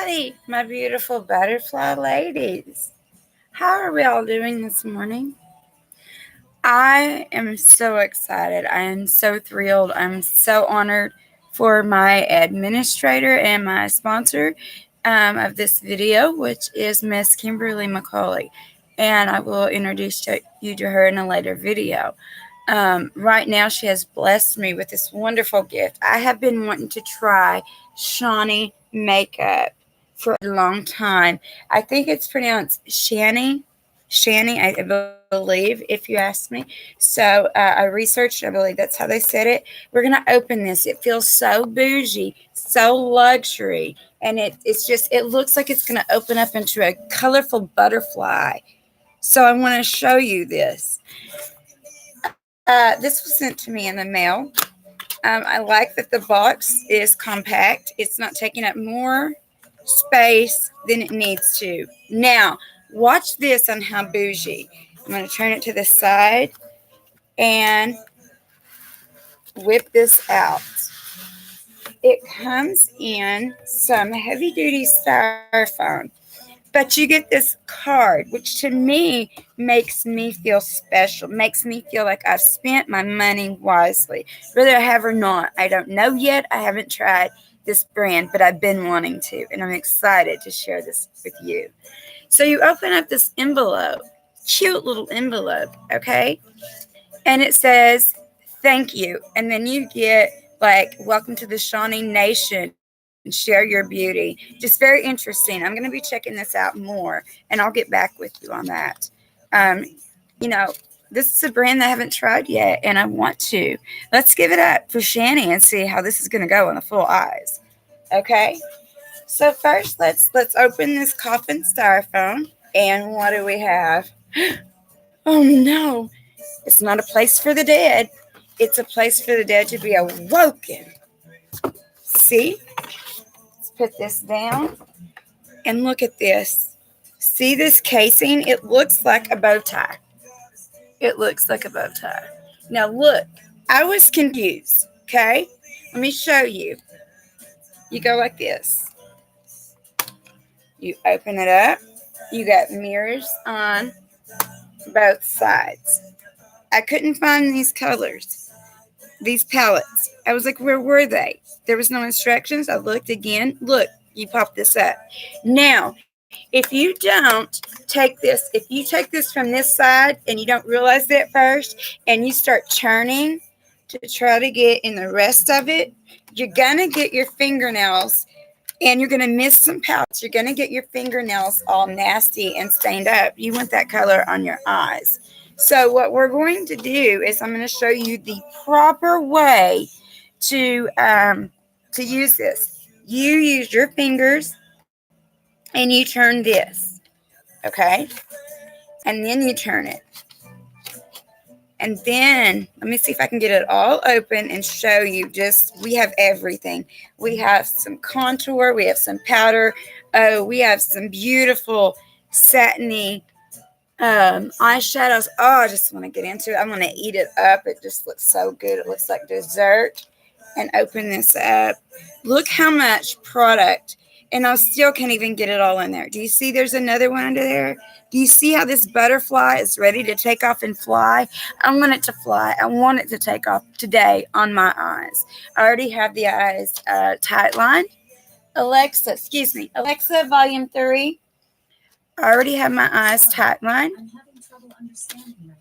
Howdy, my beautiful butterfly ladies. How are we all doing this morning? I am so excited. I am so thrilled. I'm so honored for my administrator and my sponsor of this video, which is Miss Kimberly McCauley. And I will introduce you to her in a later video. Right now, she has blessed me with this wonderful gift. I have been wanting to try SHANY makeup for a long time. I think it's pronounced SHANY, I believe, if you ask me. So I researched, I believe that's how they said it. We're going to open this. It feels so bougie, so luxury, and it looks like it's going to open up into a colorful butterfly. So I want to show you this. This was sent to me in the mail. I like that the box is compact. It's not taking up more space than it needs to. Now, watch this on how bougie. I'm going to turn it to the side and whip this out. It comes in some heavy-duty styrofoam. But you get this card, which to me makes me feel special, makes me feel like I've spent my money wisely. Whether I have or not, I don't know yet. I haven't tried this brand, but I've been wanting to, and I'm excited to share this with you. So you open up this envelope, cute little envelope, okay? And it says, thank you. And then you get like, welcome to the SHANY Nation. And share your beauty. Just very interesting. I'm going to be checking this out more, and I'll get back with you on that. This is a brand that I haven't tried yet, and I want to. Let's give it up for SHANY and see how this is going to go on the full eyes. Okay? So first, let's open this coffin styrofoam, and what do we have? Oh, no. It's not a place for the dead. It's a place for the dead to be awoken. See? Put this down and look at this. See this casing? It looks like a bow tie. It looks like a bow tie. Now look, I was confused, okay? Let me show you. You go like this. You open it up. You got mirrors on both sides. I couldn't find these colors, these palettes. I was like, where were they? There was no instructions. I looked again. Look, you pop this up. Now, if you don't take this, if you take this from this side and you don't realize that first, and you start turning to try to get in the rest of it, you're going to get your fingernails and you're going to miss some pouch. You're going to get your fingernails all nasty and stained up. You want that color on your eyes. So what we're going to do is I'm going to show you the proper way to use this. You use your fingers and you turn this, okay? And then you turn it. And then, let me see if I can get it all open and show you we have everything. We have some contour, we have some powder, we have some beautiful satiny eyeshadows. Oh, I just want to get into it. I'm going to eat it up. It just looks so good. It looks like dessert. And open this up. Look how much product. And I still can't even get it all in there. Do you see there's another one under there? Do you see how this butterfly is ready to take off and fly? I want it to fly. I want it to take off today on my eyes. I already have the eyes tight lined. Alexa, volume 3. I already have my eyes tight lined. I'm having trouble understanding right now.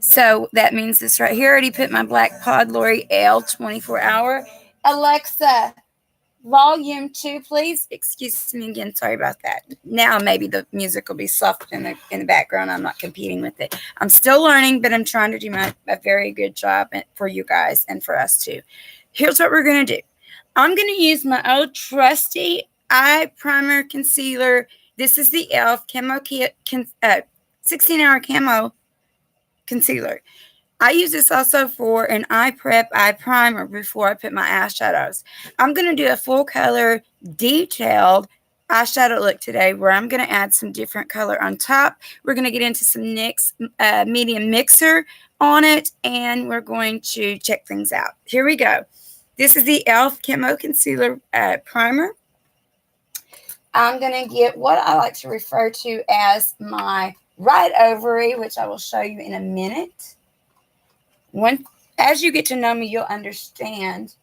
So that means this right here. I already put my Black Pod L'Oreal 24-hour. Alexa, volume 2, please. Excuse me again. Sorry about that. Now maybe the music will be soft in the background. I'm not competing with it. I'm still learning, but I'm trying to do a very good job for you guys and for us too. Here's what we're going to do. I'm going to use my old trusty eye primer concealer. This is the e.l.f. 16-hour camo concealer. I use this also for an eye primer before I put my eyeshadows. I'm going to do a full color detailed eyeshadow look today where I'm going to add some different color on top. We're going to get into some NYX medium mixer on it, and we're going to check things out. Here we go. This is the e.l.f. Camo Concealer Primer. I'm going to get what I like to refer to as my right ovary, which I will show you in a minute. As you get to know me, you'll understand.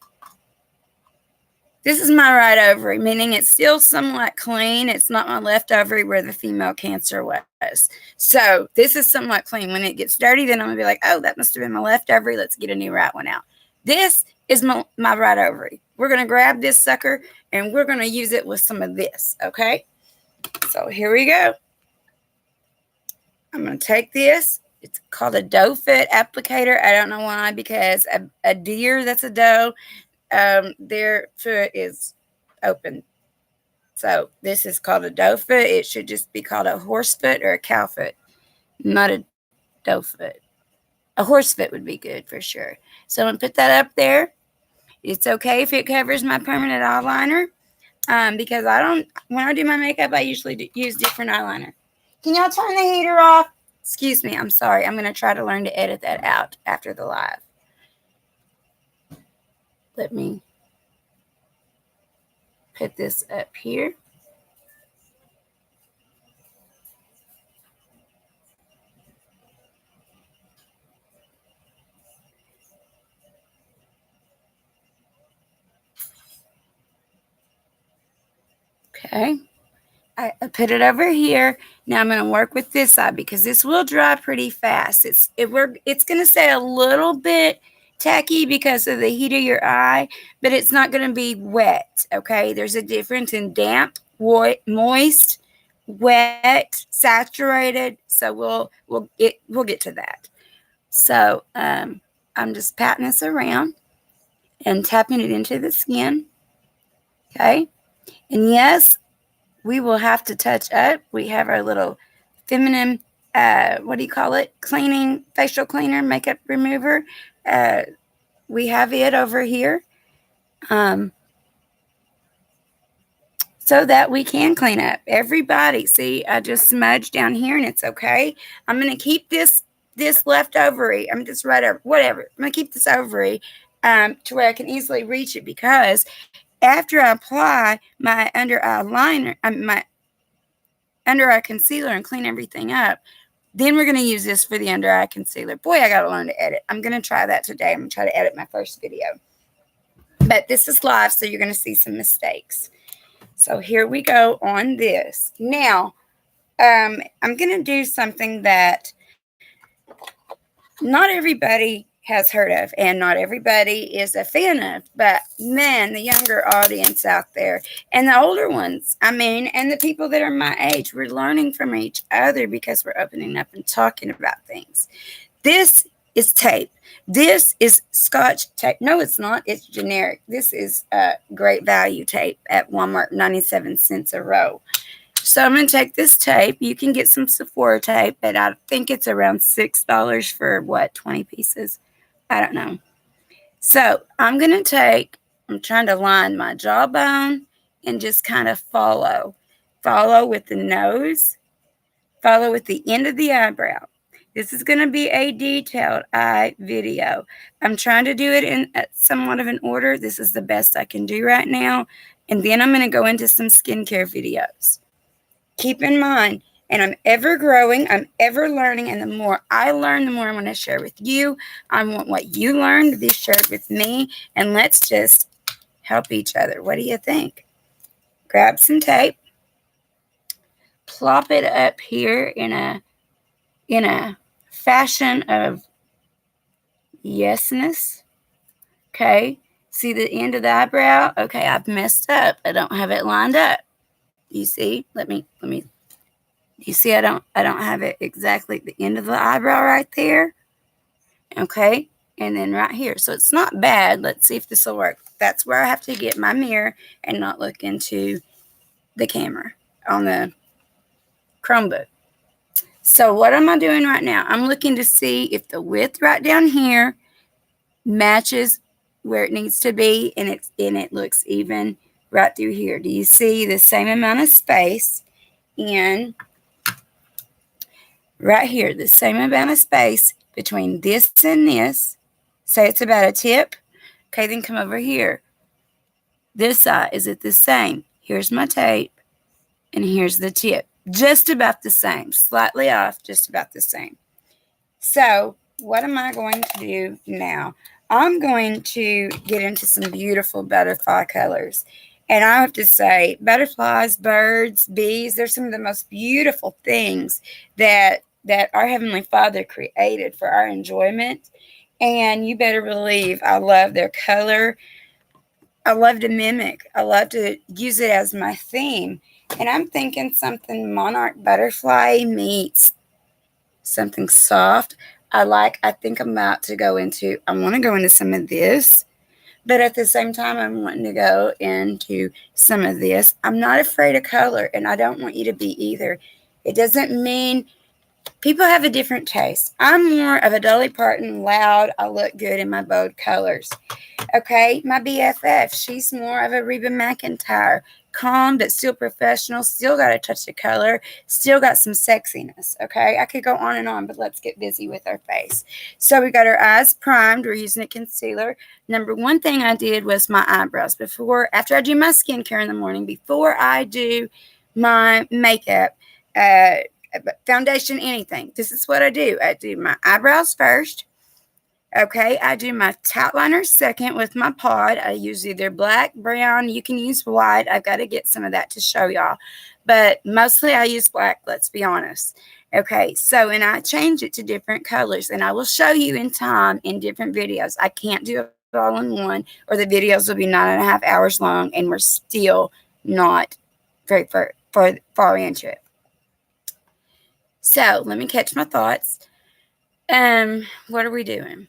This is my right ovary, meaning it's still somewhat clean. It's not my left ovary where the female cancer was. So this is somewhat clean. When it gets dirty, then I'm going to be like, oh, that must have been my left ovary. Let's get a new right one out. This is my right ovary. We're going to grab this sucker, and we're going to use it with some of this, okay? So here we go. I'm going to take this. It's called a doe foot applicator. I don't know why, because a deer that's a doe, their foot is open. So this is called a doe foot. It should just be called a horse foot or a cow foot, not a doe foot. A horse foot would be good for sure. So I'm going to put that up there. It's okay if it covers my permanent eyeliner, because when I do my makeup, I usually use different eyeliner. Can y'all turn the heater off? Excuse me, I'm sorry. I'm going to try to learn to edit that out after the live. Let me put this up here. Okay. I put it over here. Now I'm going to work with this side because this will dry pretty fast. It's going to stay a little bit tacky because of the heat of your eye, but it's not going to be wet. Okay, there's a difference in damp, moist, wet, saturated. So we'll get to that. So I'm just patting this around and tapping it into the skin. Okay, and yes, we will have to touch up. We have our little feminine, what do you call it? Cleaning, facial cleaner, makeup remover. We have it over here so that we can clean up. Everybody, see, I just smudged down here and it's okay. I'm going to keep this left ovary. I'm just right over, whatever. I'm going to keep this ovary to where I can easily reach it, because after I apply my under eye liner, my under eye concealer, and clean everything up, then we're going to use this for the under eye concealer. Boy, I got to learn to edit. I'm going to try that today. I'm going to try to edit my first video. But this is live, so you're going to see some mistakes. So here we go on this. Now, I'm going to do something that not everybody has heard of and not everybody is a fan of, but man, the younger audience out there and the older ones, and the people that are my age, we're learning from each other because we're opening up and talking about things. This is tape. This is Scotch tape. No, it's not. It's generic. This is great value tape at Walmart, 97 cents a roll. So I'm going to take this tape. You can get some Sephora tape, but I think it's around $6 for, 20 pieces? I don't know. So I'm trying to line my jawbone and just kind of follow with the nose, follow with the end of the eyebrow. This is going to be a detailed eye video. I'm trying to do it in somewhat of an order. This is the best I can do right now. And then I'm going to go into some skincare videos. Keep in mind, and I'm ever growing, I'm ever learning, and the more I learn, the more I want to share with you. I want what you learn to be shared with me, and let's just help each other. What do you think? Grab some tape, plop it up here in a fashion of yesness. Okay, see the end of the eyebrow? Okay, I've messed up. I don't have it lined up. You see? Let me. You see, I don't have it exactly at the end of the eyebrow right there. Okay, and then right here. So it's not bad. Let's see if this will work. That's where I have to get my mirror and not look into the camera on the Chromebook. So what am I doing right now? I'm looking to see if the width right down here matches where it needs to be, and it looks even right through here. Do you see the same amount of space in right here, the same amount of space between this and this? Say it's about a tip. Okay, then come over here. This side, is it the same? Here's my tape. And here's the tip. Just about the same. Slightly off, just about the same. So what am I going to do now? I'm going to get into some beautiful butterfly colors. And I have to say, butterflies, birds, bees, they're some of the most beautiful things that our Heavenly Father created for our enjoyment. And you better believe I love their color. I love to mimic. I love to use it as my theme. And I'm thinking something monarch butterfly meets something soft. I think I'm about to go into, I want to go into some of this, but at the same time, I'm wanting to go into some of this. I'm not afraid of color, and I don't want you to be either. It doesn't mean people have a different taste. I'm more of a Dolly Parton, loud, I look good in my bold colors. Okay, my BFF, she's more of a Reba McEntire, calm but still professional, still got a touch of color, still got some sexiness. Okay, I could go on and on, but let's get busy with our face. So we got our eyes primed. We're using a concealer. Number one thing I did was my eyebrows. After I do my skincare in the morning, before I do my makeup, foundation, anything, this is what I do. I do my eyebrows first. Okay, I do my top liner second with my pod. I use either black, brown. You can use white. I've got to get some of that to show y'all. But mostly I use black, let's be honest. Okay, so, and I change it to different colors. And I will show you in time in different videos. I can't do it all in one, or the videos will be 9.5 hours long, and we're still not very far into it. So, let me catch my thoughts. What are we doing?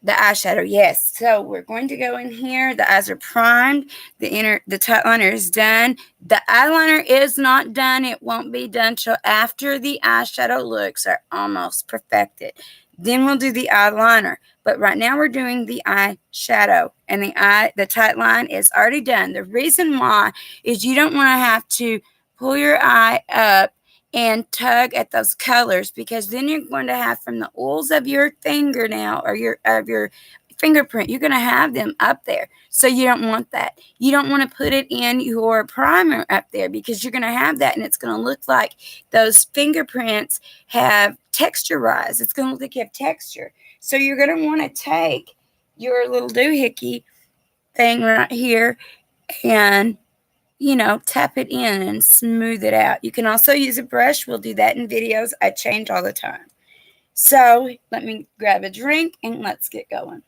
The eyeshadow, yes. So we're going to go in here. The eyes are primed. The top liner is done. The eyeliner is not done. It won't be done till after the eyeshadow looks are almost perfected. Then we'll do the eyeliner. But right now we're doing the eyeshadow. And the tight line is already done. The reason why is you don't want to have to pull your eye up and tug at those colors, because then you're going to have from the oils of your fingernail or your fingerprint, you're going to have them up there. So you don't want that. You don't want to put it in your primer up there, because you're going to have that and it's going to look like those fingerprints have texturized. It's going to look like you have texture. So you're going to want to take your little doohickey thing right here and tap it in and smooth it out. You can also use a brush. We'll do that in videos. I change all the time. So let me grab a drink and let's get going.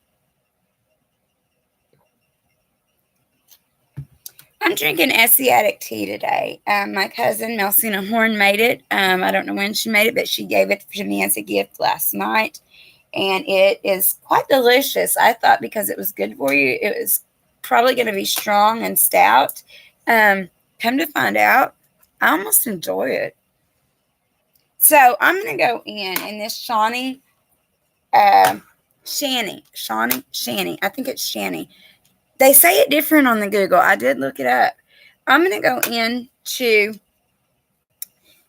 I'm drinking Asiatic tea today. My cousin Melsina Horn made it. I don't know when she made it, but she gave it to me as a gift last night. And it is quite delicious. I thought because it was good for you, it was probably going to be strong and stout. Come to find out, I almost enjoy it. So I'm going to go in this SHANY, SHANY. I think it's SHANY. They say it different on the Google. I did look it up. I'm going to go into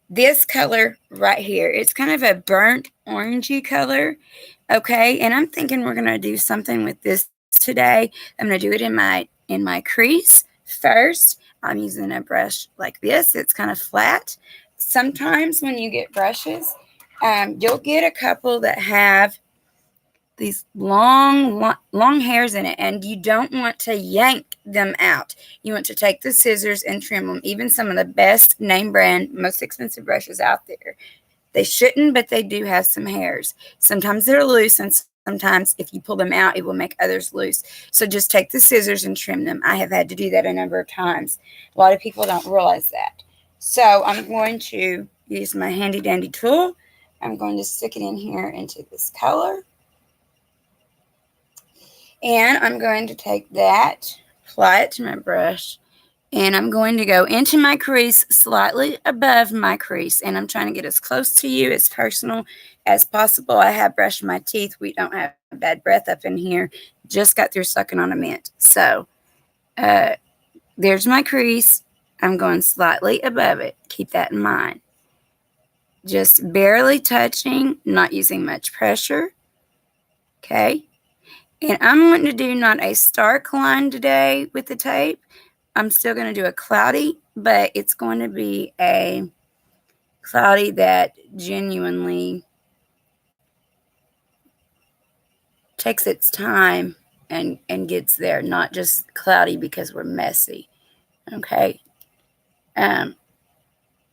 this color right here. It's kind of a burnt orangey color. Okay. And I'm thinking we're going to do something with this today. I'm going to do it in my crease first. I'm using a brush like this. It's kind of flat. Sometimes when you get brushes, you'll get a couple that have these long hairs in it, and you don't want to yank them out. You want to take the scissors and trim them. Even some of the best name brand, most expensive brushes out there, they shouldn't, but they do have some hairs. Sometimes they're loose, and sometimes if you pull them out, it will make others loose. So just take the scissors and trim them. I have had to do that a number of times. A lot of people don't realize that. So I'm going to use my handy dandy tool. I'm going to stick it in here into this color. And I'm going to take that, apply it to my brush, and I'm going to go into my crease, slightly above my crease, and I'm trying to get as close to you, as personal as possible. I have brushed my teeth. We don't have bad breath up in here. Just got through sucking on a mint. So there's my crease. I'm going slightly above it. Keep that in mind. Just barely touching, not using much pressure. Okay. And I'm wanting to do not a stark line today with the tape, I'm still going to do a cloudy, but it's going to be a cloudy that genuinely takes its time and gets there, not just cloudy because we're messy. Okay. And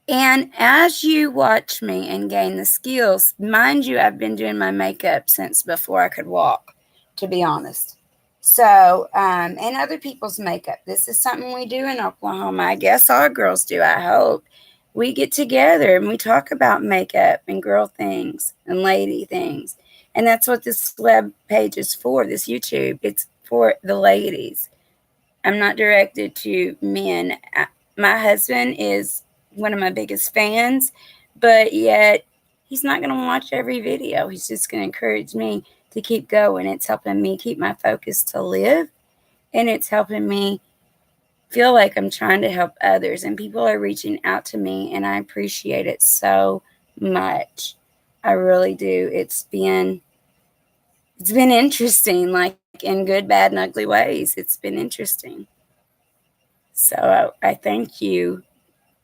as you watch me and gain the skills, mind you, I've been doing my makeup since before I could walk, to be honest. So, and other people's makeup. This is something we do in Oklahoma. I guess all girls do, I hope. We get together and we talk about makeup and girl things and lady things. And that's what this web page is for, this YouTube. It's for the ladies. I'm not directed to men. My husband is one of my biggest fans, but yet he's not going to watch every video. He's just going to encourage me to keep going. It's helping me keep my focus to live, and it's helping me feel like I'm trying to help others, and people are reaching out to me, and I appreciate it so much. I really do. It's been interesting, like in good, bad, and ugly ways. It's been interesting. So I thank you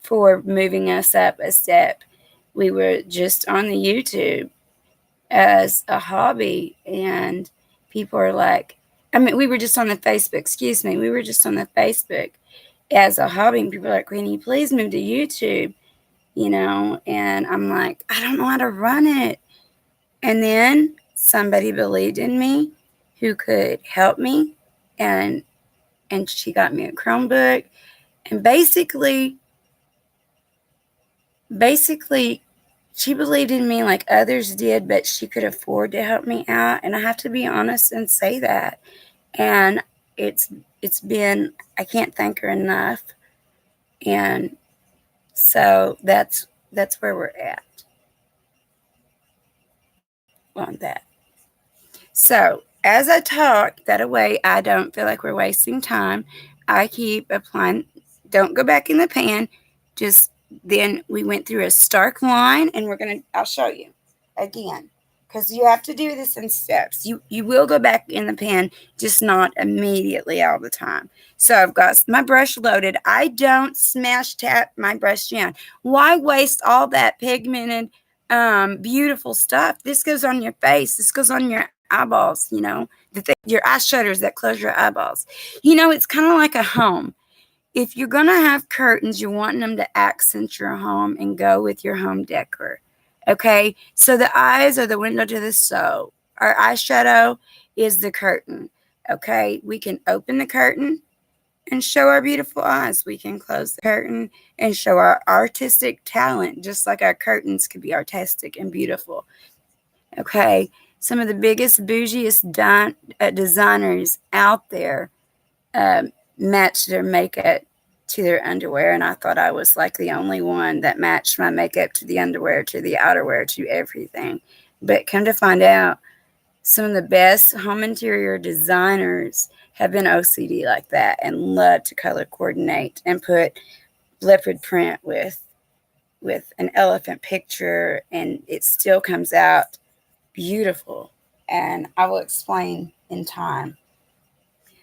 for moving us up a step. We were just on the YouTube as a hobby, and people are like, we were just on the Facebook, we were just on the Facebook as a hobby, and people are like, can you please move to YouTube? And I'm like, I don't know how to run it. And then somebody believed in me who could help me, and she got me a Chromebook, and basically she believed in me like others did, but she could afford to help me out. And I have to be honest and say that. And it's been, I can't thank her enough. And so that's where we're at on that. So as I talk, that way I don't feel like we're wasting time. I keep applying. Don't go back in the pan. Just then we went through a stark line, and I'll show you again, because you have to do this in steps. You will go back in the pan, just not immediately all the time. So I've got my brush loaded. I don't smash tap my brush down. Why waste all that pigmented, beautiful stuff? This goes on your face. This goes on your eyeballs, your eye shutters that close your eyeballs. It's kind of like a home. If you're going to have curtains, you're wanting them to accent your home and go with your home decor. Okay? So the eyes are the window to the soul. Our eyeshadow is the curtain. Okay? We can open the curtain and show our beautiful eyes. We can close the curtain and show our artistic talent, just like our curtains could be artistic and beautiful. Okay? Some of the biggest, bougiest designers out there match their makeup to their underwear, and I thought I was like the only one that matched my makeup to the underwear, to the outerwear, to everything. But come to find out, some of the best home interior designers have been OCD like that and love to color coordinate and put leopard print with an elephant picture, and it still comes out beautiful. And I will explain in time.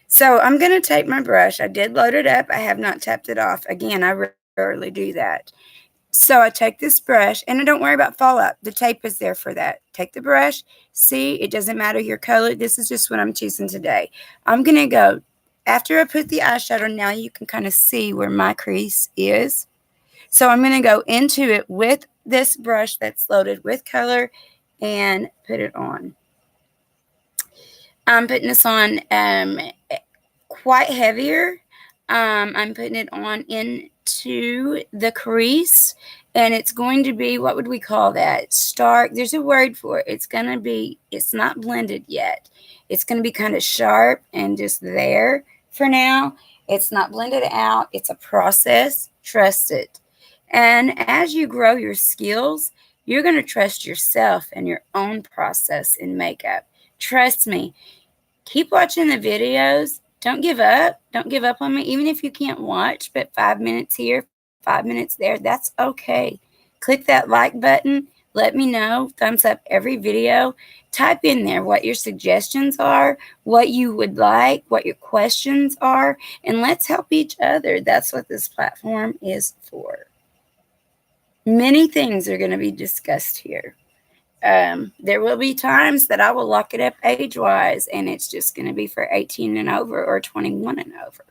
So I'm going to take my brush. I did load it up. I have not tapped it off. Again, I rarely do that. So I take this brush, and don't worry about fallout. The tape is there for that. Take the brush. See, it doesn't matter your color. This is just what I'm choosing today. I'm going to go, after I put the eyeshadow, now you can kind of see where my crease is. So I'm going to go into it with this brush that's loaded with color and put it on. I'm putting this on quite heavier. I'm putting it on into the crease, and it's going to be, what would we call that? Stark. There's a word for it. It's not blended yet. It's going to be kind of sharp and just there for now. It's not blended out. It's a process. Trust it. And as you grow your skills, you're going to trust yourself and your own process in makeup. Trust me. Keep watching the videos. Don't give up. Don't give up on me. Even if you can't watch, but 5 minutes here, 5 minutes there, that's okay. Click that like button. Let me know. Thumbs up every video. Type in there what your suggestions are, what you would like, what your questions are, and let's help each other. That's what this platform is for. Many things are going to be discussed here. There will be times that I will lock it up age-wise, and it's just going to be for 18 and over or 21 and over.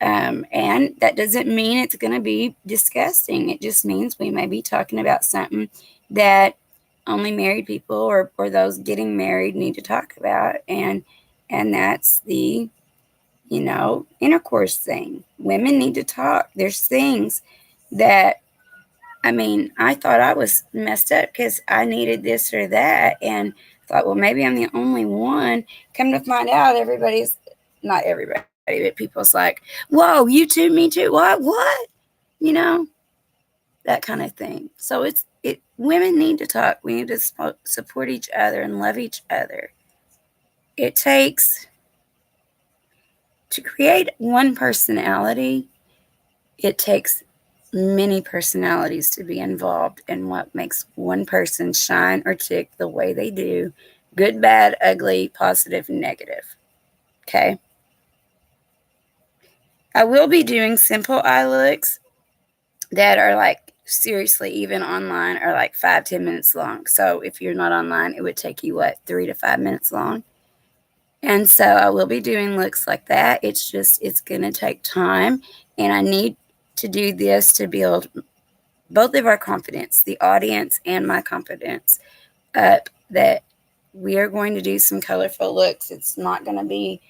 And that doesn't mean it's going to be disgusting. It just means we may be talking about something that only married people or those getting married need to talk about. And that's the, intercourse thing. Women need to talk. There's things that, I thought I was messed up because I needed this or that. And thought, well, maybe I'm the only one. Come to find out, not everybody, but people's like, whoa, you too, me too. What? That kind of thing. So women need to talk. We need to support each other and love each other. It takes, to create one personality, it takes many personalities to be involved in what makes one person shine or tick the way they do. Good, bad, ugly, positive, negative. Okay? I will be doing simple eye looks that are like, seriously, even online, are like 5-10 minutes long. So if you're not online, it would take you 3 to 5 minutes long. And so I will be doing looks like that. It's going to take time, and I need to do this to build both of our confidence, the audience and my confidence up, that we are going to do some colorful looks. It's not going to be,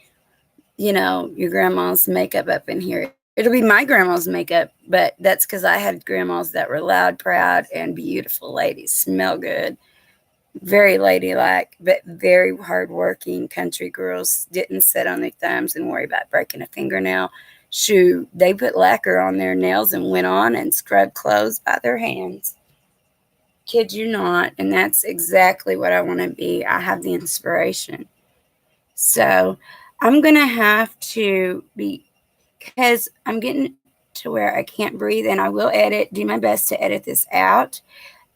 your grandma's makeup up in here. It'll be my grandma's makeup, but that's because I had grandmas that were loud, proud, and beautiful ladies. Smell good. Very ladylike, but very hardworking country girls. Didn't sit on their thumbs and worry about breaking a fingernail. Shoot, they put lacquer on their nails and went on and scrubbed clothes by their hands. Kid you not. And that's exactly what I want to be. I have the inspiration. So I'm going to have to be, because I'm getting to where I can't breathe, and I will do my best to edit this out.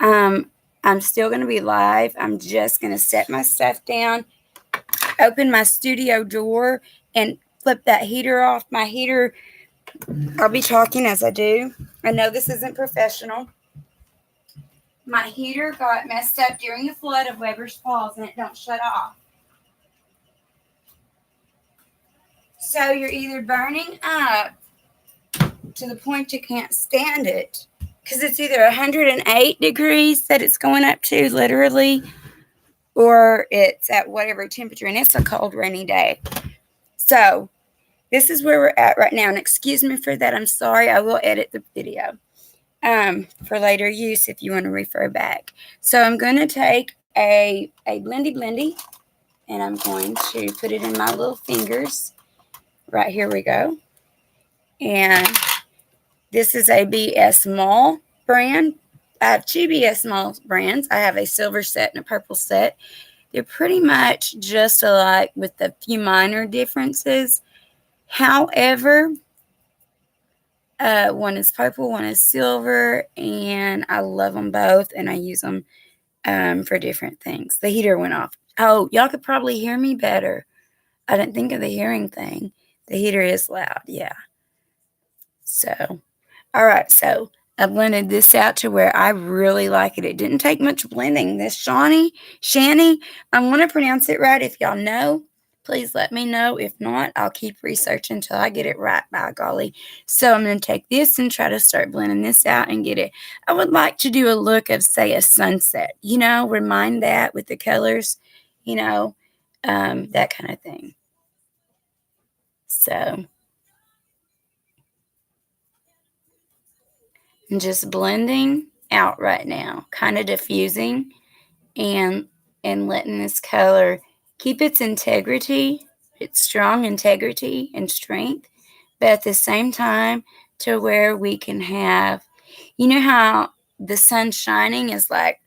I'm still going to be live. I'm just going to set my stuff down, open my studio door, and flip that heater off. My heater, I'll be talking as I do. I know this isn't professional. My heater got messed up during the flood of Weber's Falls, and it don't shut off. So you're either burning up to the point you can't stand it, because it's either 108 degrees that it's going up to, literally, or it's at whatever temperature, and it's a cold, rainy day. So this is where we're at right now, and excuse me for that. I'm sorry. I will edit the video for later use if you want to refer back. So I'm going to take a blendy, and I'm going to put it in my little fingers. Right, here we go. And this is a BS Mall brand. I have 2 BS Mall brands. I have a silver set and a purple set. They're pretty much just alike with a few minor differences. However, one is purple, one is silver, and I love them both, and I use them for different things. The heater went off. Oh, y'all could probably hear me better. I didn't think of the hearing thing. The heater is loud, yeah. So, all right, so I blended this out to where I really like it. It didn't take much blending. This SHANY, I want to pronounce it right. If y'all know, please let me know. If not, I'll keep researching until I get it right, by golly. So I'm going to take this and try to start blending this out and get it. I would like to do a look of, say, a sunset, remind that with the colors, that kind of thing. So I'm just blending out right now, kind of diffusing and letting this color keep its integrity, its strong integrity and strength, but at the same time to where we can have, how the sun shining is like,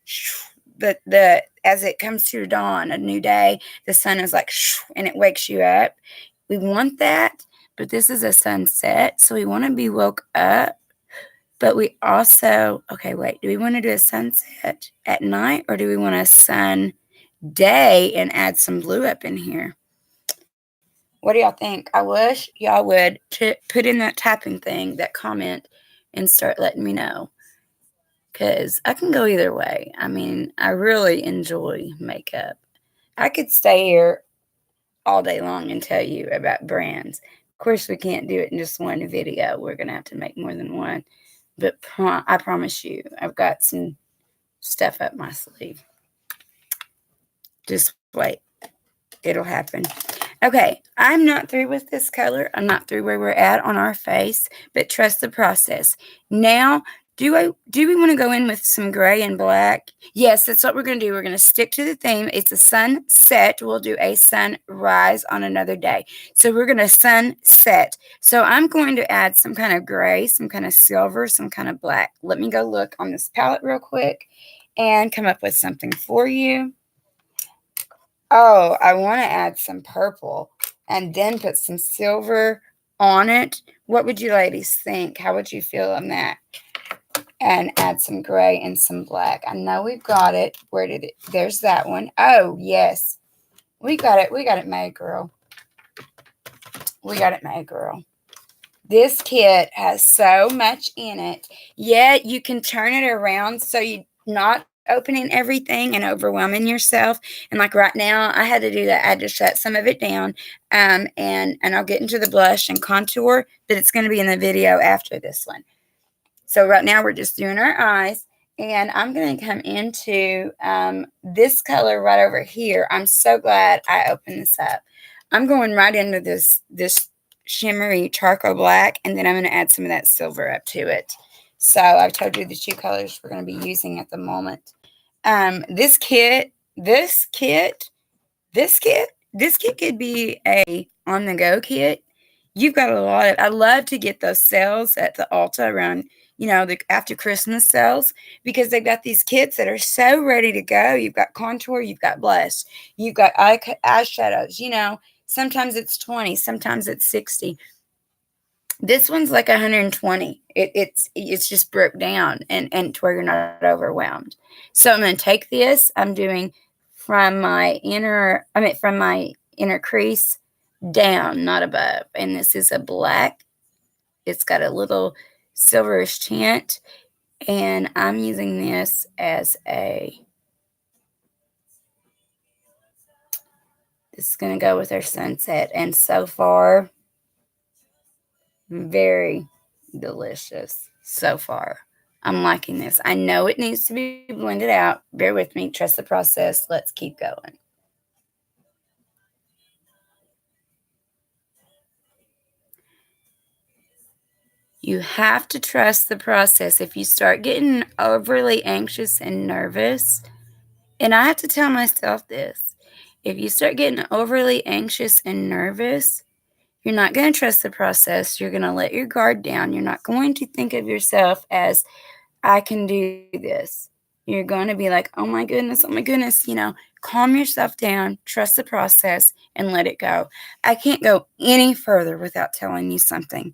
but as it comes to dawn, a new day, the sun is like, and it wakes you up. We want that, but this is a sunset, so we want to be woke up But we also, okay, wait, do we want to do a sunset at night, or do we want a sun day and add some blue up in here? What do y'all think? I wish y'all would put in that tapping thing, that comment, and start letting me know. Because I can go either way. I mean, I really enjoy makeup. I could stay here all day long and tell you about brands. Of course, we can't do it in just one video. We're going to have to make more than one. But I promise you, I've got some stuff up my sleeve. Just wait. It'll happen. Okay, I'm not through with this color. I'm not through where we're at on our face, but trust the process. Now, do we want to go in with some gray and black? Yes, that's what we're going to do. We're going to stick to the theme. It's a sunset. We'll do a sunrise on another day. So we're going to sunset. So I'm going to add some kind of gray, some kind of silver, some kind of black. Let me go look on this palette real quick and come up with something for you. Oh, I want to add some purple and then put some silver on it. What would you ladies think? How would you feel on that? And add some gray and some black. I know we've got it. Where did it? There's that one. Oh, yes. We got it. We got it made, girl. We got it made, girl. This kit has so much in it. Yet you can turn it around so you're not opening everything and overwhelming yourself. And like right now, I had to do that. I had to shut some of it down. And I'll get into the blush and contour, but it's going to be in the video after this one. So right now we're just doing our eyes. And I'm going to come into this color right over here. I'm so glad I opened this up. I'm going right into this shimmery charcoal black, and then I'm going to add some of that silver up to it. So I've told you the two colors we're going to be using at the moment. This kit could be a on-the-go kit. You've got a lot of, I love to get those sales at the Ulta around, the after Christmas sales, because they've got these kits that are so ready to go. You've got contour, you've got blush, you've got eyeshadows, sometimes it's 20, sometimes it's 60. This one's like 120. It's just broke down and to where you're not overwhelmed. So I'm going to take this. I'm doing from my inner crease down, not above. And this is a black. It's got a little silverish tint. And I'm using this as this is going to go with our sunset. And so far, very delicious so far. I'm liking this. I know it needs to be blended out. Bear with me. Trust the process. Let's keep going. You have to trust the process. If you start getting overly anxious and nervous, and I have to tell myself this, if you start getting overly anxious and nervous, you're not going to trust the process. You're going to let your guard down. You're not going to think of yourself as, I can do this. You're going to be like, oh my goodness, calm yourself down, trust the process, and let it go. I can't go any further without telling you something.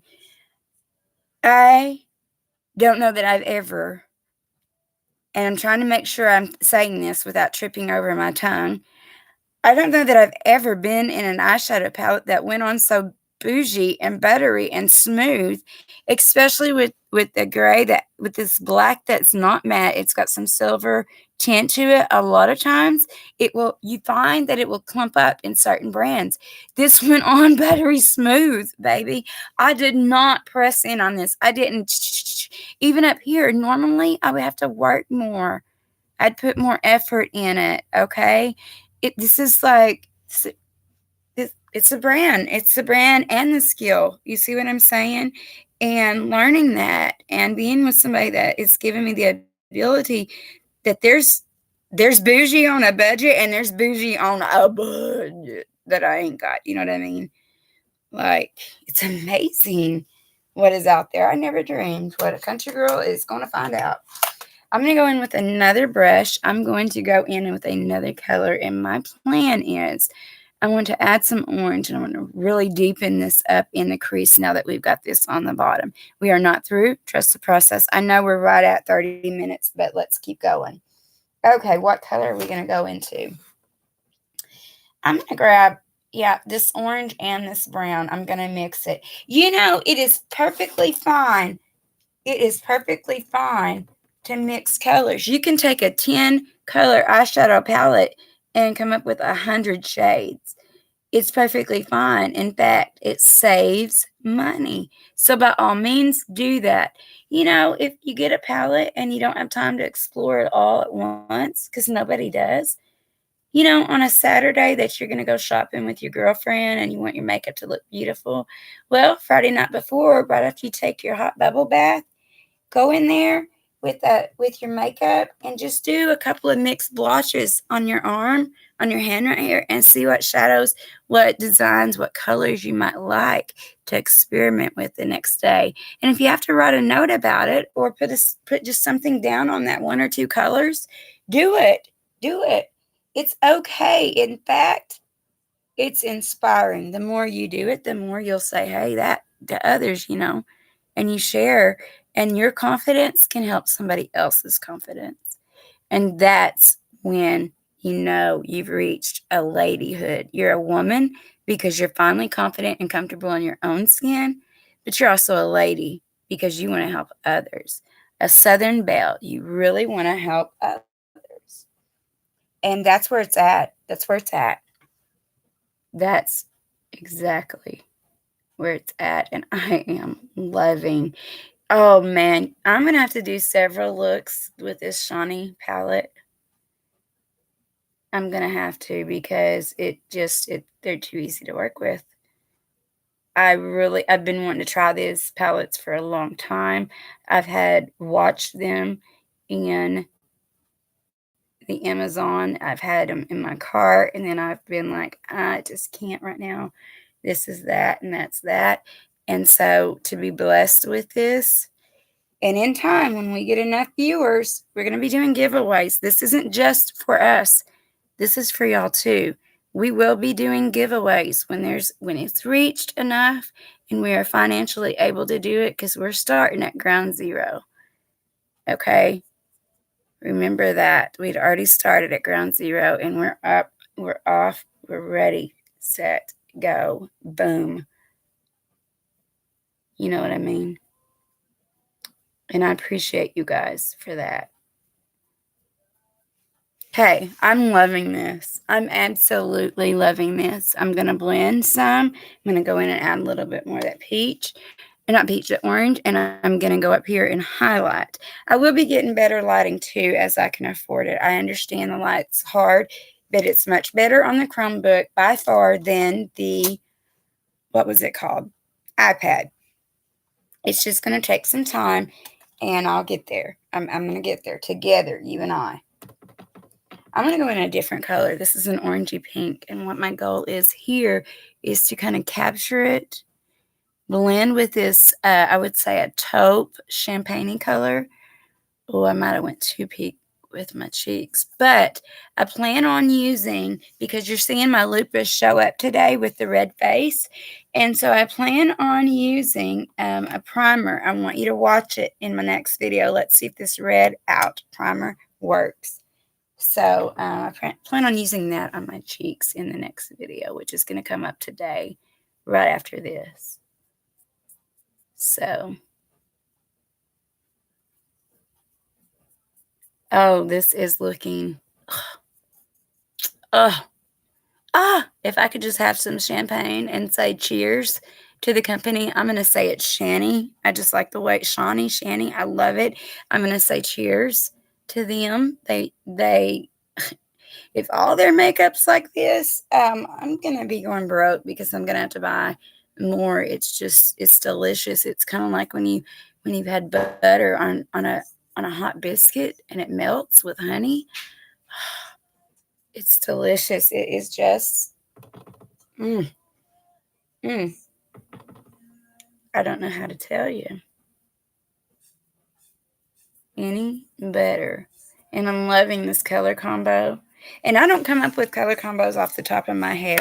I don't know that I've ever, and I'm trying to make sure I'm saying this without tripping over my tongue, I don't know that I've ever been in an eyeshadow palette that went on so bougie and buttery and smooth, especially with the gray, with this black that's not matte. It's got some silver tint to it. A lot of times you find that it will clump up in certain brands. This went on buttery smooth, baby. I did not press in on this. I didn't, even up here, normally I would have to work more. I'd put more effort in it, okay? This is like, it's a brand. It's the brand and the skill. You see what I'm saying? And learning that and being with somebody that is giving me the ability that there's bougie on a budget and there's bougie on a budget that I ain't got. You know what I mean? Like, it's amazing what is out there. I never dreamed what a country girl is going to find out. I'm going to go in with another brush. I'm going to go in with another color. And my plan is I want to add some orange, and I want to really deepen this up in the crease now that we've got this on the bottom. We are not through. Trust the process. I know we're right at 30 minutes, but let's keep going. Okay, what color are we going to go into? I'm going to grab, yeah, this orange and this brown. I'm going to mix it. You know, it is perfectly fine. It is perfectly fine to mix colors. You can take a 10 color eyeshadow palette and come up with 100 shades. It's perfectly fine. In fact, it saves money. So by all means, do that. You know, if you get a palette and you don't have time to explore it all at once, because nobody does, you know, on a Saturday that you're going to go shopping with your girlfriend and you want your makeup to look beautiful, well, Friday night before, right after you take your hot bubble bath, go in there with your makeup and just do a couple of mixed blotches on your arm, on your hand right here, and see what shadows, what designs, what colors you might like to experiment with the next day. And if you have to write a note about it or put just something down on that one or two colors, do it. Do it. It's okay. In fact, it's inspiring. The more you do it, the more you'll say, hey, that to others, you know, and you share, and your confidence can help somebody else's confidence. And that's when you know you've reached a ladyhood. You're a woman because you're finally confident and comfortable in your own skin, but you're also a lady because you want to help others. A Southern Belle, you really want to help others. And that's where it's at. That's where it's at. That's exactly where it's at. And I am loving. Oh man, I'm gonna have to do several looks with this SHANY palette. I'm gonna have to because they're too easy to work with. I've been wanting to try these palettes for a long time. I've had watched them in the Amazon. I've had them in my cart, and then I've been like, I just can't right now. This is that, and that's that. And so to be blessed with this, and in time, when we get enough viewers, we're going to be doing giveaways. This isn't just for us. This is for y'all too. We will be doing giveaways when it's reached enough and we are financially able to do it, because we're starting at ground zero. Okay? Remember that. We'd already started at ground zero, and we're up, we're off, we're ready, set, go, boom. You know what I mean? And I appreciate you guys for that. Hey, I'm loving this. I'm absolutely loving this. I'm going to blend some. I'm going to go in and add a little bit more of that peach. Not peach, the orange. And I'm going to go up here and highlight. I will be getting better lighting too as I can afford it. I understand the light's hard, but it's much better on the Chromebook by far than the, what was it called? iPad. It's just going to take some time, and I'll get there. I'm going to get there together, you and I. I'm going to go in a different color. This is an orangey pink. And what my goal is here is to kind of capture it, blend with this, I would say a taupe champagne color. Oh, I might have went too pink with my cheeks. But I plan on using, because you're seeing my lupus show up today with the red face. And so I plan on using a primer. I want you to watch it in my next video. Let's see if this red out primer works. So I plan on using that on my cheeks in the next video, which is going to come up today, right after this. So, oh, this is looking, if I could just have some champagne and say cheers to the company, I'm going to say it's SHANY. I just like the way SHANY, I love it. I'm going to say cheers to them. They if all their makeup's like this, I'm gonna be going broke because I'm gonna have to buy more. It's delicious. It's kind of like when you've had butter on a hot biscuit and it melts with honey. It's delicious. It is just, mm, mm. I don't know how to tell you any better. And I'm loving this color combo. And I don't come up with color combos off the top of my head.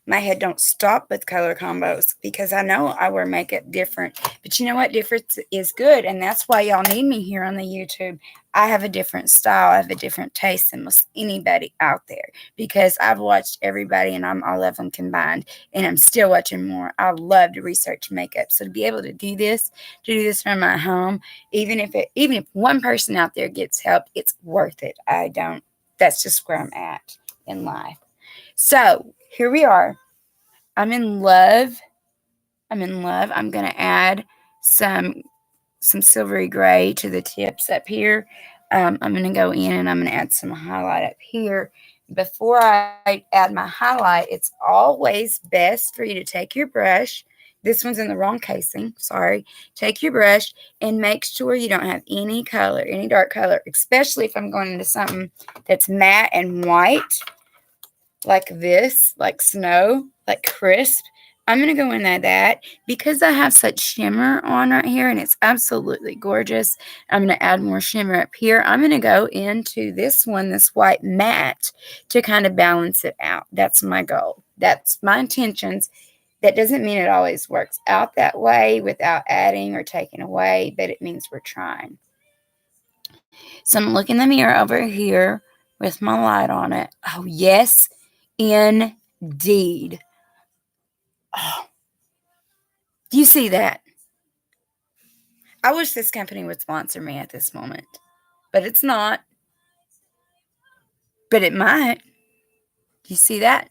My head don't stop with color combos because I know I wear makeup different. But you know what? Difference is good. And that's why y'all need me here on the YouTube. I have a different style. I have a different taste than most anybody out there because I've watched everybody and I'm all of them combined. And I'm still watching more. I love to research makeup. So to be able to do this from my home, even if one person out there gets help, it's worth it. That's just where I'm at in life. So here we are. I'm in love. I'm going to add some silvery gray to the tips up here. I'm going to go in and I'm going to add some highlight up here. Before I add my highlight, it's always best for you to take your brush. This one's in the wrong casing. Sorry. Take your brush and make sure you don't have any color, any dark color, especially if I'm going into something that's matte and white, like this, like snow, like crisp. I'm going to go in that because I have such shimmer on right here and it's absolutely gorgeous. I'm going to add more shimmer up here. I'm going to go into this one, this white matte, to kind of balance it out. That's my goal. That's my intentions. That doesn't mean it always works out that way without adding or taking away, but it means we're trying. So I'm looking in the mirror over here with my light on it. Oh, yes, indeed. Oh, do you see that? I wish this company would sponsor me at this moment, but it's not. But it might. Do you see that?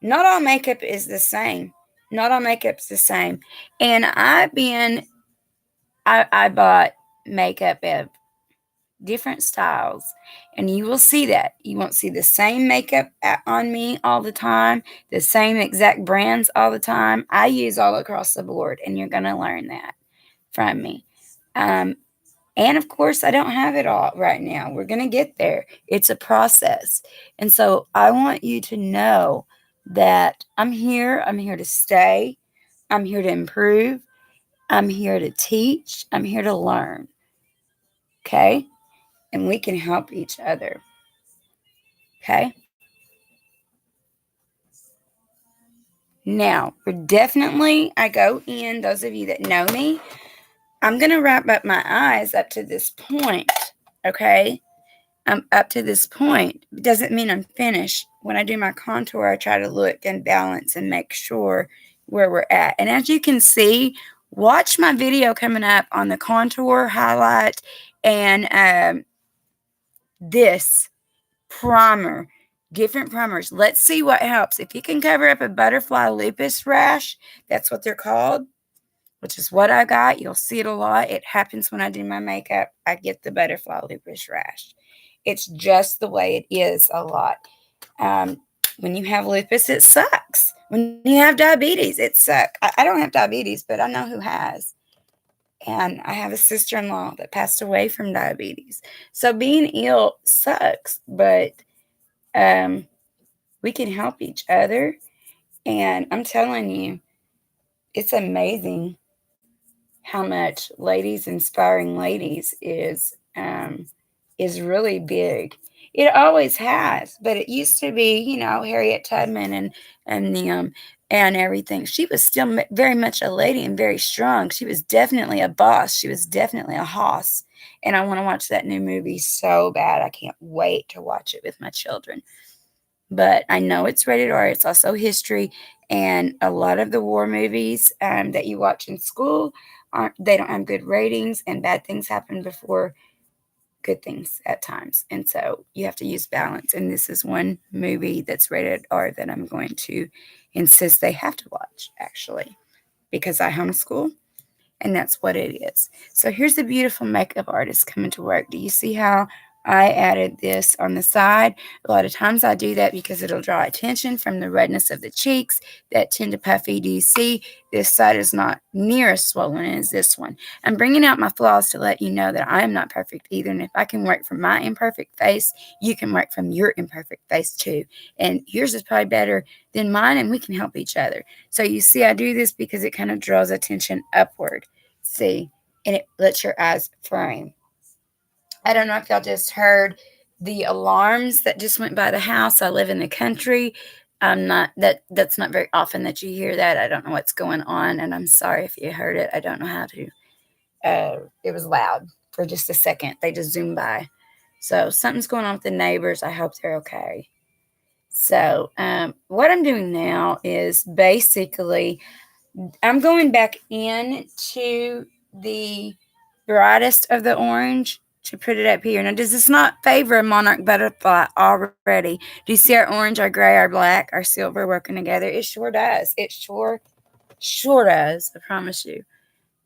Not all makeup is the same. Not all makeup's the same. And I bought makeup of different styles, and you will see that. You won't see the same makeup on me all the time, the same exact brands all the time. I use all across the board, and you're going to learn that from me. And of course, I don't have it all right now. We're going to get there. It's a process. And so I want you to know that I'm here. I'm here to stay. I'm here to improve. I'm here to teach. I'm here to learn. Okay? And we can help each other. Okay? Now, I go in, those of you that know me, I'm going to wrap up my eyes up to this point. Okay? I'm up to this point. It doesn't mean I'm finished. When I do my contour, I try to look and balance and make sure where we're at. And as you can see, watch my video coming up on the contour, highlight, and this primer, different primers. Let's see what helps. If you can cover up a butterfly lupus rash, that's what they're called, which is what I got. You'll see it a lot. It happens when I do my makeup. I get the butterfly lupus rash. It's just the way it is a lot. When you have lupus, it sucks. When you have diabetes, it sucks. I don't have diabetes, but I know who has. And I have a sister-in-law that passed away from diabetes. So being ill sucks, but we can help each other. And I'm telling you, it's amazing how much ladies inspiring ladies is really big. It always has, but it used to be, Harriet Tubman and them and everything. She was still very much a lady and very strong. She was definitely a boss. She was definitely a hoss. And I want to watch that new movie so bad. I can't wait to watch it with my children. But I know it's rated R. It's also history. And a lot of the war movies that you watch in school, they don't have good ratings, and bad things happen before good things at times. And so you have to use balance. And this is one movie that's rated R that I'm going to insist they have to watch, actually, because I homeschool. And that's what it is. So here's a beautiful makeup artist coming to work. Do you see how I added this on the side? A lot of times I do that because it'll draw attention from the redness of the cheeks that tend to puffy. Do you see? This side is not near as swollen as this one. I'm bringing out my flaws to let you know that I am not perfect either. And if I can work from my imperfect face, you can work from your imperfect face too. And yours is probably better than mine, and we can help each other. So you see, I do this because it kind of draws attention upward. See? And it lets your eyes frame. I don't know if y'all just heard the alarms that just went by the house. I live in the country. I'm not that's not very often that you hear that. I don't know what's going on, and I'm sorry if you heard it. I don't know how to. It was loud for just a second. They just zoomed by. So something's going on with the neighbors. I hope they're okay. So what I'm doing now is basically I'm going back into the brightest of the orange to put it up here. Now, does this not favor a monarch butterfly already? Do you see our orange, our gray, our black, our silver working together? It sure does. It sure does. I promise you.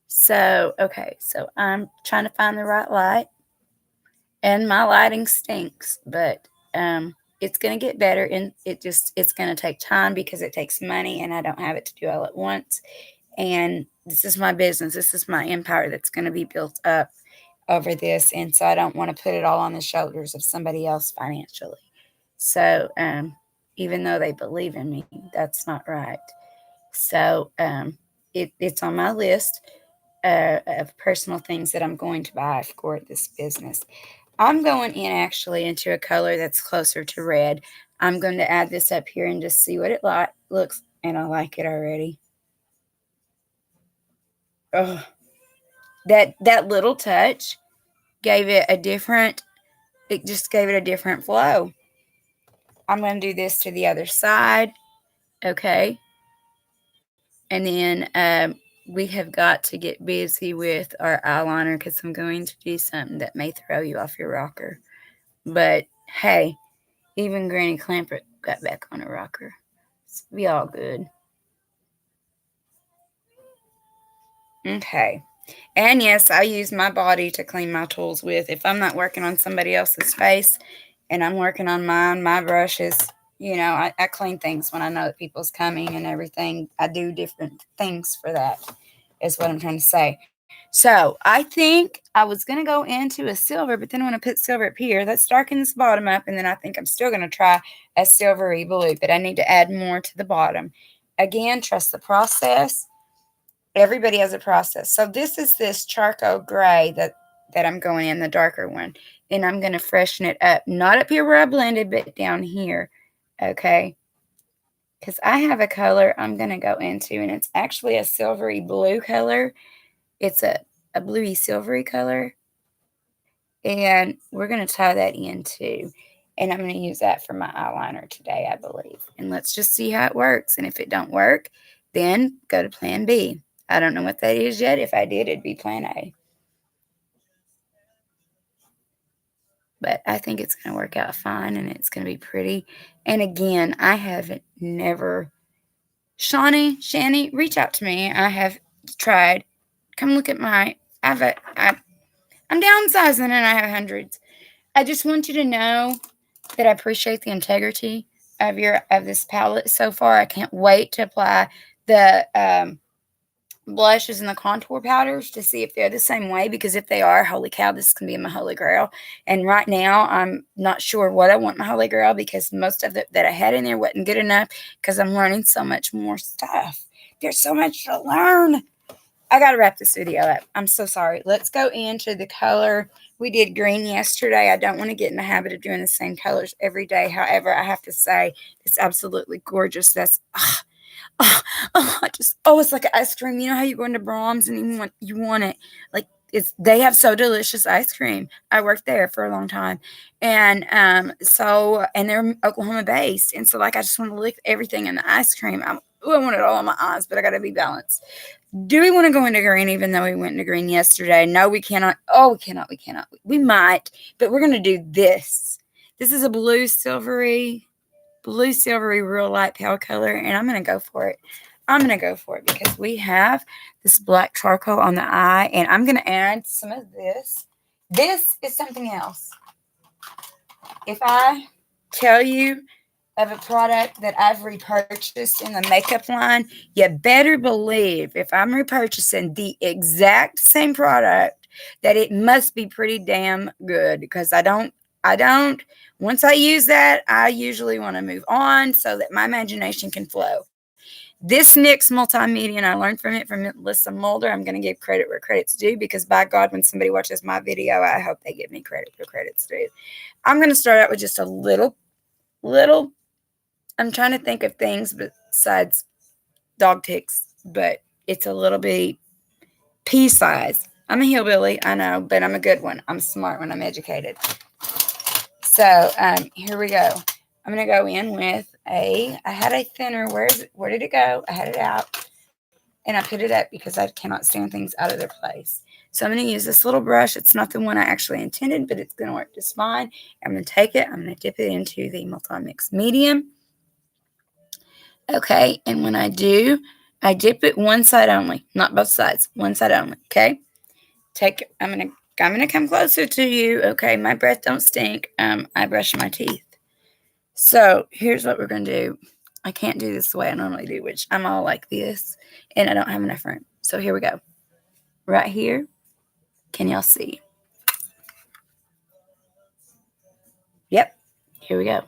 So, okay. So I'm trying to find the right light. And my lighting stinks, but it's going to get better. And it's going to take time because it takes money and I don't have it to do all at once. And this is my business. This is my empire that's going to be built up over this. And so I don't want to put it all on the shoulders of somebody else financially. So even though they believe in me, that's not right. So it's on my list of personal things that I'm going to buy for this business. I'm going in actually into a color that's closer to red. I'm going to add this up here and just see what it looks, and I like it already. Oh, that little touch gave it a different. It just gave it a different flow. I'm going to do this to the other side, okay, and then we have got to get busy with our eyeliner because I'm going to do something that may throw you off your rocker. But hey, even Granny Clampett got back on a rocker. So we all good. Okay. And yes, I use my body to clean my tools with. If I'm not working on somebody else's face and I'm working on mine, my brushes, I clean things when I know that people's coming and everything. I do different things for that, is what I'm trying to say. So I think I was going to go into a silver, but then I want to put silver up here. Let's darken this bottom up, and then I think I'm still going to try a silvery blue, but I need to add more to the bottom. Again, trust the process. Everybody has a process. So this charcoal gray that I'm going in, the darker one, and I'm going to freshen it up. Not up here where I blended, but down here, okay? Because I have a color I'm going to go into, and it's actually a silvery blue color. It's a bluey silvery color, and we're going to tie that in too. And I'm going to use that for my eyeliner today, I believe. And let's just see how it works. And if it don't work, then go to plan B. I don't know what that is yet. If I did, it'd be plan A. But I think it's going to work out fine, and it's going to be pretty. And again, I have never... Shani, reach out to me. I have tried. Come look at my... I'm downsizing, and I have hundreds. I just want you to know that I appreciate the integrity of this palette so far. I can't wait to apply the blushes and the contour powders to see if they're the same way, because if they are, holy cow, this can be my holy grail. And right now I'm not sure what I want my holy grail, because most of it that I had in there wasn't good enough, because I'm learning so much more stuff. There's so much to learn. I gotta wrap this video up. I'm so sorry. Let's go into the color. We did green yesterday. I don't want to get in the habit of doing the same colors every day. However, I have to say it's absolutely gorgeous. That's it's like ice cream. You know how you go into Brahms and you want it like they have so delicious ice cream. I worked there for a long time, and they're Oklahoma based, and so like I just want to lick everything in the ice cream. I want it all on my eyes, but I got to be balanced. Do we want to go into green, even though we went into green yesterday? No, we cannot. Oh, we cannot. We might, but we're going to do this. This is a blue silvery real light pale color, and I'm going to go for it. Because we have this black charcoal on the eye, and I'm going to add some of this. This is something else. If I tell you of a product that I've repurchased in the makeup line, you better believe if I'm repurchasing the exact same product that it must be pretty damn good, because I don't, once I use that, I usually want to move on so that my imagination can flow. This NYX multimedia, and I learned from it from Melissa Mulder. I'm going to give credit where credit's due, because by God, when somebody watches my video, I hope they give me credit where credit's due. I'm going to start out with just a little, I'm trying to think of things besides dog ticks, but it's a little bit pea size. I'm a hillbilly, I know, but I'm a good one. I'm smart when I'm educated. So here we go. I'm going to go in with I had a thinner. Where did it go? I had it out, and I put it up because I cannot stand things out of their place. So I'm going to use this little brush. It's not the one I actually intended, but it's going to work just fine. I'm going to take it. I'm going to dip it into the multi-mix medium. Okay, and when I do, I dip it one side only, not both sides, one side only. Okay, I'm gonna come closer to you. Okay, my breath don't stink. I brush my teeth. So here's what we're gonna do. I can't do this the way I normally do, which I'm all like this, and I don't have enough room. So here we go. Right here, can y'all see? Yep, here we go.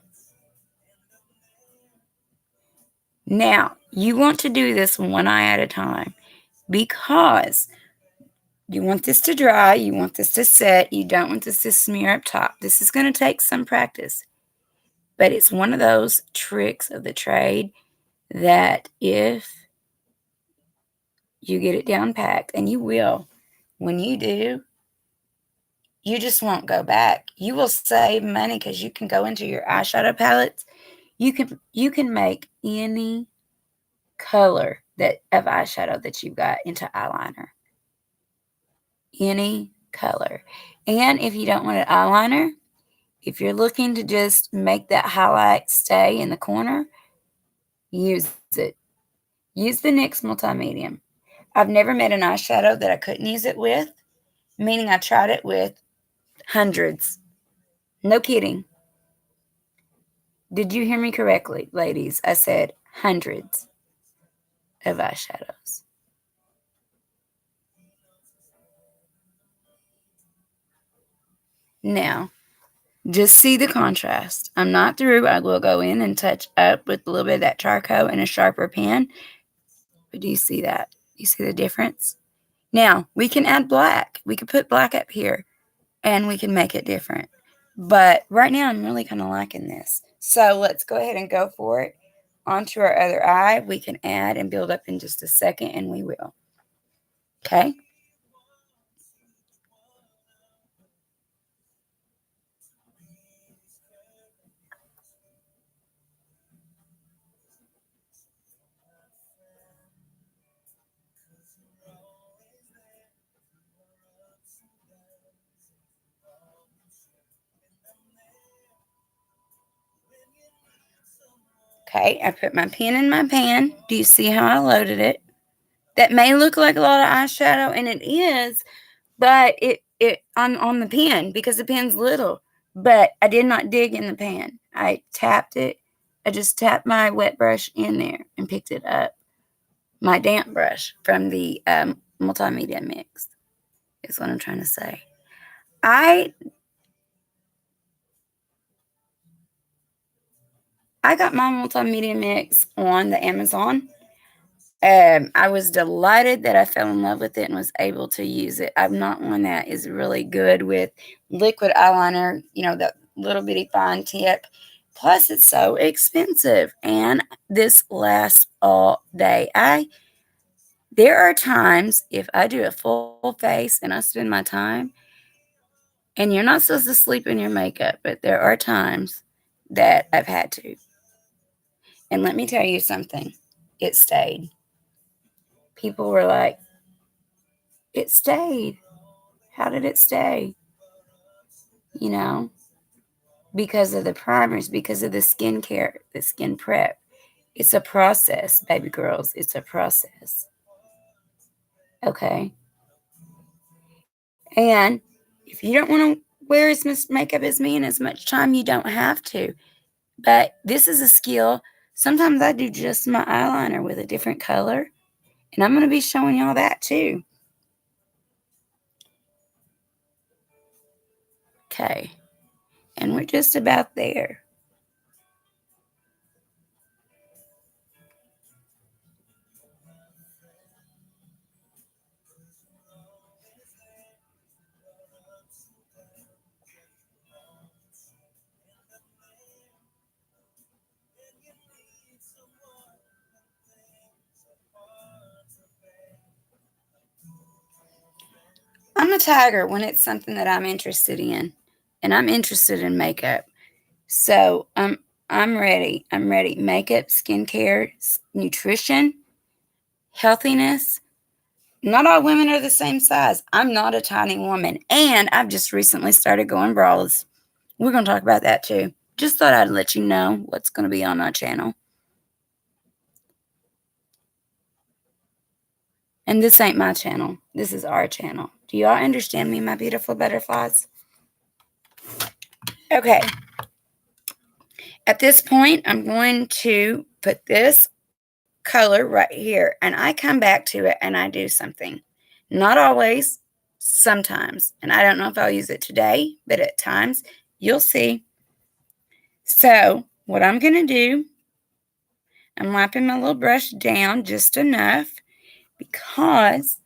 Now, you want to do this one eye at a time, because you want this to dry, you want this to set, you don't want this to smear up top. This is going to take some practice, but it's one of those tricks of the trade that if you get it down packed, and you will, when you do, you just won't go back. You will save money because you can go into your eyeshadow palettes. You can make any color of eyeshadow that you've got into eyeliner. Any color. And if you don't want an eyeliner, if you're looking to just make that highlight stay in the corner, use it. Use the NYX Multimedium. I've never met an eyeshadow that I couldn't use it with, meaning I tried it with hundreds. No kidding. Did you hear me correctly, ladies? I said hundreds of eyeshadows. Now, just see the contrast. I'm not through. I will go in and touch up with a little bit of that charcoal and a sharper pen. But do you see that? You see the difference? Now, we can add black. We could put black up here, and we can make it different. But right now, I'm really kind of liking this. So let's go ahead and go for it. Onto our other eye, we can add and build up in just a second, and we will. Okay? Okay, I put my pen in my pan. Do you see how I loaded it? That may look like a lot of eyeshadow, and it is, but it on the pen, because the pen's little. But I did not dig in the pan. I tapped it. I just tapped my wet brush in there and picked it up. My damp brush from the multimedia mix is what I'm trying to say. I got my multimedia mix on the Amazon. I was delighted that I fell in love with it and was able to use it. I'm not one that is really good with liquid eyeliner, the little bitty fine tip. Plus, it's so expensive, and this lasts all day. There are times if I do a full face and I spend my time, and you're not supposed to sleep in your makeup, but there are times that I've had to. And let me tell you something, it stayed. People were like, it stayed. How did it stay? Because of the primers, because of the skincare, the skin prep. It's a process, baby girls. It's a process. Okay? And if you don't want to wear as much makeup as me and as much time, you don't have to. But this is a skill. Sometimes I do just my eyeliner with a different color. And I'm going to be showing y'all that too. Okay. And we're just about there. I'm a tiger when it's something that I'm interested in, and I'm interested in makeup. So I'm ready. I'm ready. Makeup, skincare, nutrition, healthiness. Not all women are the same size. I'm not a tiny woman, and I've just recently started going braless. We're going to talk about that too. Just thought I'd let you know what's going to be on my channel. And this ain't my channel. This is our channel. Do y'all understand me, my beautiful butterflies? Okay. At this point, I'm going to put this color right here, and I come back to it and I do something. Not always, sometimes. And I don't know if I'll use it today, but at times you'll see. So what I'm going to do, I'm wiping my little brush down just enough because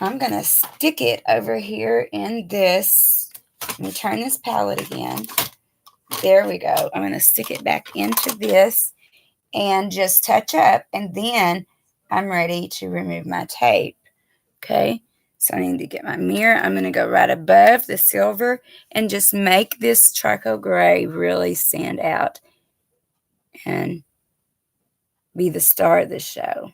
I'm going to stick it over here in this. Let me turn this palette again. There we go. I'm going to stick it back into this and just touch up, and then I'm ready to remove my tape. Okay, so I need to get my mirror. I'm going to go right above the silver and just make this charcoal gray really stand out and be the star of the show.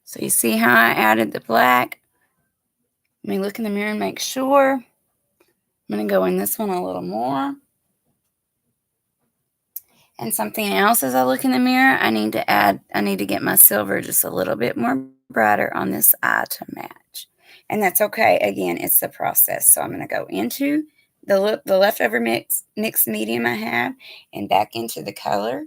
So you see how I added the black? Let me look in the mirror and make sure. I'm going to go in this one a little more. And something else as I look in the mirror, I need to get my silver just a little bit more brighter on this eye to match. And that's okay. Again, it's the process. So I'm going to go into the leftover mixed medium I have and back into the color.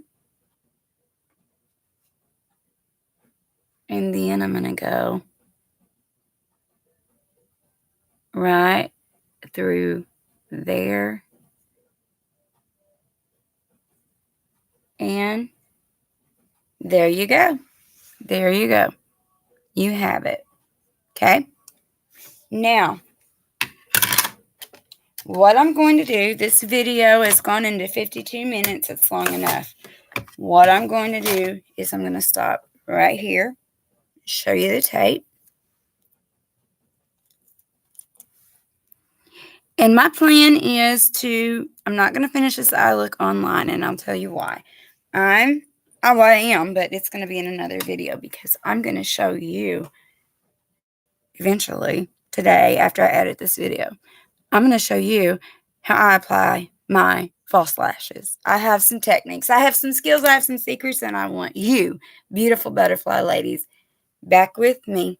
And then I'm going to go right through there. And there you go. There you go. You have it. Okay. Now, what I'm going to do, this video has gone into 52 minutes. It's long enough. What I'm going to do is I'm going to stop right here, show you the tape. And my plan is I'm not going to finish this eye look online, and I'll tell you why. I am, but it's going to be in another video because I'm going to show you eventually today after I edit this video. I'm going to show you how I apply my false lashes. I have some techniques. I have some skills. I have some secrets, and I want you, beautiful butterfly ladies, back with me.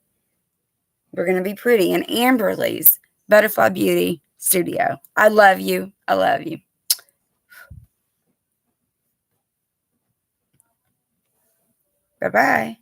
We're going to be pretty in Amberly's Butterfly Beauty Studio. I love you. I love you. Bye-bye.